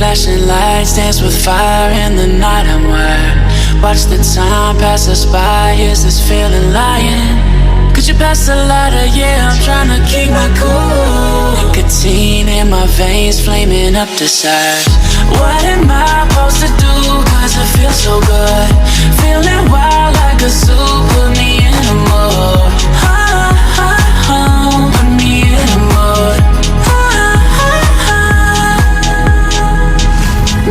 flashing lights dance with fire in the night. I'm wired. Watch the time pass us by. Is this feeling lying? Could you pass the lighter? Yeah, I'm trying to keep my cool. Nicotine in my veins, flaming up desires. What am I supposed to do? Cause it feels so good. Feeling wild like a zoo. Put me in a mood. Put me in a mood.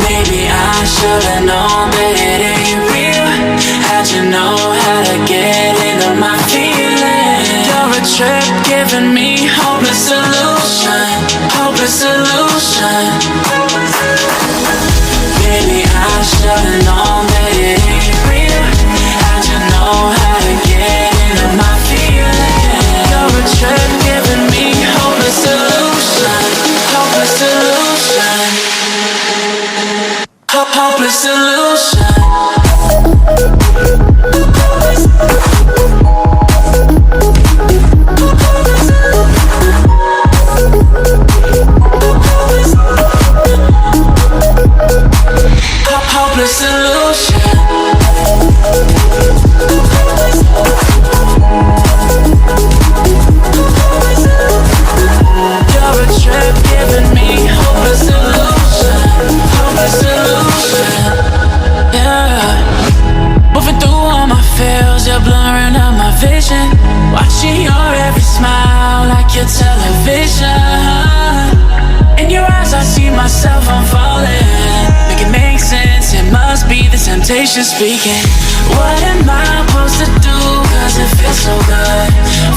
Maybe I should've known that it ain't real. How'd you know how to get into my feelings? You're a trip giving me hopeless solution. Hopeless solution. Maybe I should've known that it ain't real. How'd you know how to get into my feelings? You're a trip giving me hopeless solution. Hopeless solution. Hopeless solution. Hopeless solution. You're a trip giving me hopeless solution. Hopeless solution. Yeah. Moving through all my feels, you're blurring out my vision. Watching your every smile like your television. In your eyes I see myself, I'm falling. Make it make sense, it must be the temptation speaking. What am I supposed to do? Cause it feels so good.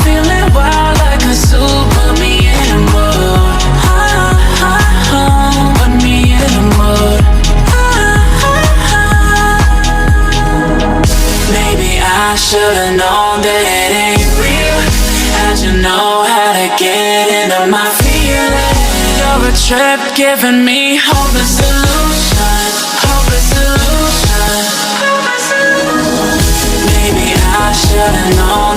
Feeling wild like a zoo. Put me in a mood. Put me in a mood. Maybe I should've known that it ain't real. How'd you know how to get into my feelings? You're a trip giving me hopeless solution. Hopeless solution. Maybe I should've known